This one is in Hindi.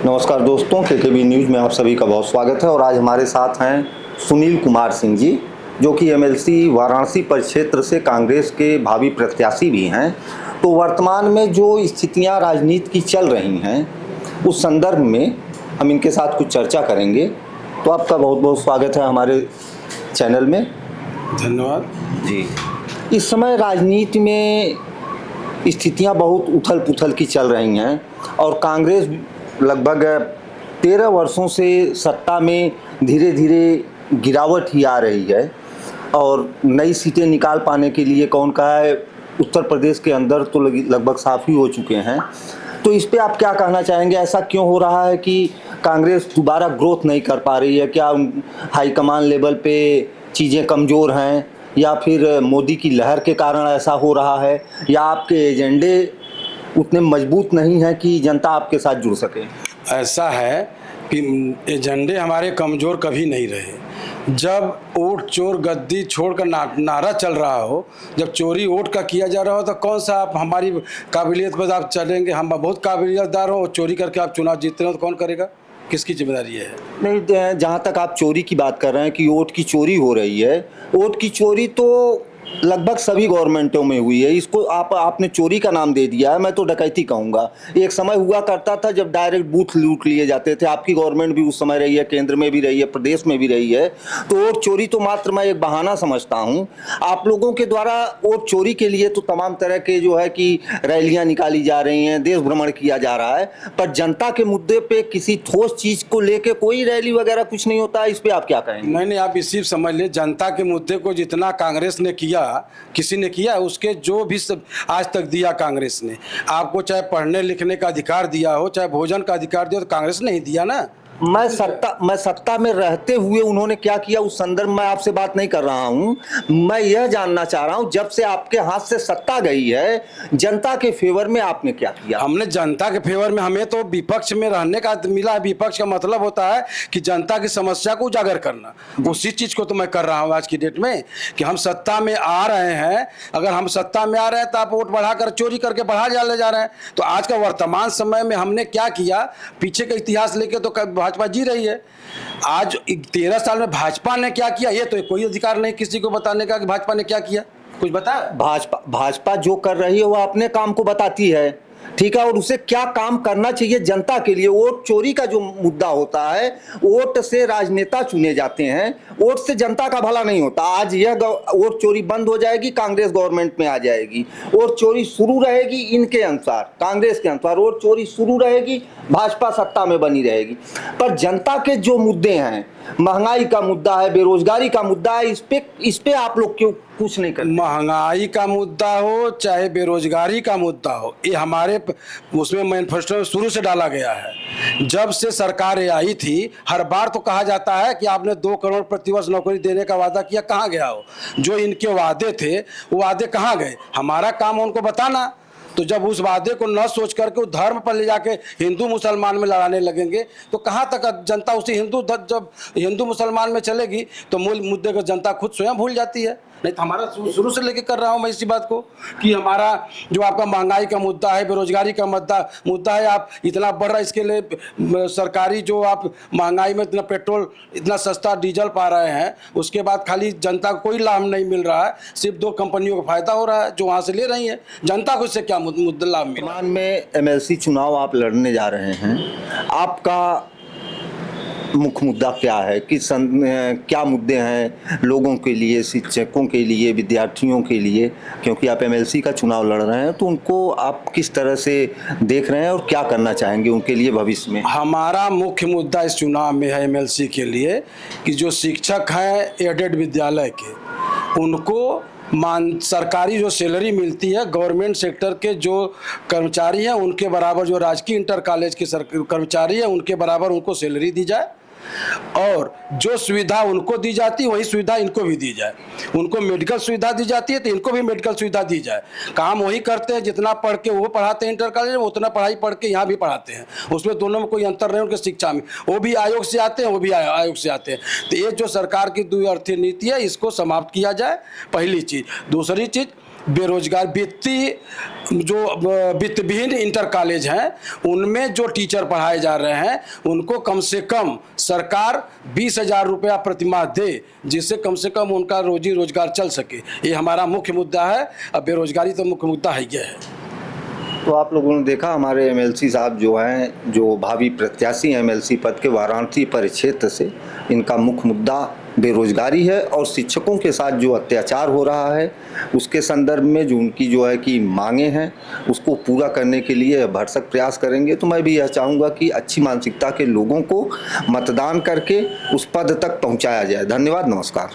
नमस्कार दोस्तों, केकेबी न्यूज़ में आप सभी का बहुत स्वागत है। और आज हमारे साथ हैं सुनील कुमार सिंह जी, जो कि एमएलसी वाराणसी परिक्षेत्र से कांग्रेस के भावी प्रत्याशी भी हैं। तो वर्तमान में जो स्थितियां राजनीति की चल रही हैं, उस संदर्भ में हम इनके साथ कुछ चर्चा करेंगे। तो आपका बहुत बहुत स्वागत है हमारे चैनल में। धन्यवाद जी। इस समय राजनीति में स्थितियां बहुत उथल पुथल की चल रही हैं और कांग्रेस लगभग 13 वर्षों से सत्ता में धीरे धीरे गिरावट ही आ रही है और नई सीटें निकाल पाने के लिए कौन कहा है, उत्तर प्रदेश के अंदर तो लगभग साफ ही हो चुके हैं। तो इस पे आप क्या कहना चाहेंगे? ऐसा क्यों हो रहा है कि कांग्रेस दोबारा ग्रोथ नहीं कर पा रही है? क्या हाईकमान लेवल पे चीज़ें कमज़ोर हैं, या फिर मोदी की लहर के कारण ऐसा हो रहा है, या आपके एजेंडे उतने मजबूत नहीं हैं कि जनता आपके साथ जुड़ सके? ऐसा है कि एजेंडे हमारे कमज़ोर कभी नहीं रहे। जब वोट चोर गद्दी छोड़कर नारा चल रहा हो, जब चोरी वोट का किया जा रहा हो, तो कौन सा आप हमारी काबिलियत पर आप चलेंगे? हम बहुत काबिलियतदार हो, चोरी करके आप चुनाव जीतते हो तो कौन करेगा? किसकी जिम्मेदारी है? नहीं, जहाँ तक आप चोरी की बात कर रहे हैं कि वोट की चोरी हो रही है, वोट की चोरी तो लगभग सभी गवर्नमेंटों में हुई है। इसको आपने चोरी का नाम दे दिया है, मैं तो डकैती कहूँगा। एक समय हुआ करता था जब डायरेक्ट बूथ लूट लिए जाते थे। आपकी गवर्नमेंट भी उस समय रही है, केंद्र में भी रही है, प्रदेश में भी रही है। तो वोट चोरी तो मात्र मैं एक बहाना समझता हूँ। आप लोगों के द्वारा वोट चोरी के लिए तो तमाम तरह के जो है कि रैलियाँ निकाली जा रही हैं, देश भ्रमण किया जा रहा है, पर जनता के मुद्दे पे किसी ठोस चीज़ को लेके कोई रैली वगैरह कुछ नहीं होता। इस पर आप क्या कहेंगे? नहीं, आप इसी समझ लें, जनता के मुद्दे को जितना कांग्रेस ने किया, किसी ने किया उसके जो भी सब आज तक दिया कांग्रेस ने। आपको चाहे पढ़ने लिखने का अधिकार दिया हो, चाहे भोजन का अधिकार दिया हो, तो कांग्रेस ने ही दिया ना। मैं सत्ता में रहते हुए उन्होंने क्या किया उस संदर्भ में आपसे बात नहीं कर रहा हूं। मैं यह जानना चाह रहा हूं, जब से आपके हाथ से सत्ता गई है, जनता के फेवर में आपने क्या किया? हमने जनता के फेवर में, हमें तो विपक्ष में रहने का मिला। विपक्ष का मतलब होता है कि जनता की समस्या को उजागर करना। उसी चीज को तो मैं कर रहा हूं आज की डेट में, कि हम सत्ता में आ रहे हैं। अगर हम सत्ता में आ रहे हैं तो आप वोट बढ़ाकर चोरी करके बढ़ा जा रहे हैं। तो आज का वर्तमान समय में हमने क्या किया, पीछे का इतिहास लेके तो भाजपा जी रही है। आज 13 साल में भाजपा ने क्या किया, ये तो कोई अधिकार नहीं किसी को बताने का कि भाजपा ने क्या किया। कुछ बता। भाजपा जो कर रही है वो अपने काम को बताती है, ठीक है, और उसे क्या काम करना चाहिए जनता के लिए। वोट चोरी का जो मुद्दा होता है, वोट से राजनेता चुने जाते हैं, वोट से जनता का भला नहीं होता। आज यह वोट चोरी बंद हो जाएगी, कांग्रेस गवर्नमेंट में आ जाएगी। वोट चोरी शुरू रहेगी इनके अनुसार, कांग्रेस के अनुसार वोट चोरी शुरू रहेगी, भाजपा सत्ता में बनी रहेगी। पर जनता के जो मुद्दे हैं, महंगाई का मुद्दा है, बेरोजगारी का मुद्दा है, इस पे आप लोग क्यों कुछ नहीं करते? महंगाई का मुद्दा हो चाहे बेरोजगारी का मुद्दा हो, ये हमारे उसमें मैनिफेस्टो में शुरू से डाला गया है। जब से सरकारें आई थी, हर बार तो कहा जाता है कि आपने 2 करोड़ प्रतिवर्ष नौकरी देने का वादा किया, कहाँ गया हो? जो इनके वादे थे वो वादे कहाँ गए? हमारा काम है उनको बताना। तो जब उस वादे को न सोच करके उस धर्म पर ले जाके हिंदू मुसलमान में लड़ाने लगेंगे तो कहाँ तक जनता उसी जब हिंदू मुसलमान में चलेगी तो मूल मुद्दे को जनता खुद स्वयं भूल जाती है। नहीं तो हमारा शुरू से लेके कर रहा हूँ मैं इसी बात को, कि हमारा जो आपका महंगाई का मुद्दा है, बेरोजगारी का मुद्दा है, आप इतना बढ़ रहा है, इसके लिए सरकारी जो आप महंगाई में इतना पेट्रोल इतना सस्ता डीजल पा रहे हैं, उसके बाद खाली जनता को कोई लाभ नहीं मिल रहा है, सिर्फ 2 कंपनियों को फायदा हो रहा है जो वहाँ से ले रही है। जनता को इससे क्या मुद्दा लाभ मिला? वर्तमान में एमएलसी चुनाव आप लड़ने जा रहे हैं, आपका मुख्य मुद्दा क्या है? क्या मुद्दे हैं लोगों के लिए, शिक्षकों के लिए, विद्यार्थियों के लिए? क्योंकि आप एमएलसी का चुनाव लड़ रहे हैं, तो उनको आप किस तरह से देख रहे हैं और क्या करना चाहेंगे उनके लिए भविष्य में? हमारा मुख्य मुद्दा इस चुनाव में है एमएलसी के लिए कि जो शिक्षक हैं एडेड विद्यालय के, उनको सरकारी जो सैलरी मिलती है, गवर्नमेंट सेक्टर के जो कर्मचारी हैं उनके बराबर, जो राजकीय इंटर कॉलेज के कर्मचारी हैं उनके बराबर उनको सैलरी दी जाए, और जो सुविधा उनको दी जाती है वही सुविधा इनको भी दी जाए। उनको मेडिकल सुविधा दी जाती है तो इनको भी मेडिकल सुविधा दी जाए। काम वही करते हैं, जितना पढ़ के वो पढ़ाते हैं इंटर कॉलेज में, उतना पढ़ाई पढ़ के यहाँ भी पढ़ाते हैं। उसमें दोनों में कोई अंतर नहीं उनके शिक्षा में। वो भी आयोग से आते हैं, वो भी आयोग से आते हैं। तो ये जो सरकार की द्विअर्थी नीति है, इसको समाप्त किया जाए, पहली चीज़। दूसरी चीज़, बेरोजगार वित्तीय जो वित्तविहीन इंटर कॉलेज हैं उनमें जो टीचर पढ़ाए जा रहे हैं उनको कम से कम सरकार 20,000 रुपया प्रतिमाह दे, जिससे कम से कम उनका रोजी रोजगार चल सके। ये हमारा मुख्य मुद्दा है। अब बेरोजगारी तो मुख्य मुद्दा ही है। तो आप लोगों ने देखा हमारे एमएलसी साहब जो हैं, जो भावी प्रत्याशी हैं एमएलसी पद के वाराणसी परिक्षेत्र से, इनका मुख्य मुद्दा बेरोजगारी है और शिक्षकों के साथ जो अत्याचार हो रहा है उसके संदर्भ में जो उनकी जो है कि मांगे हैं उसको पूरा करने के लिए भरसक प्रयास करेंगे। तो मैं भी यह चाहूँगा कि अच्छी मानसिकता के लोगों को मतदान करके उस पद तक पहुँचाया जाए। धन्यवाद, नमस्कार।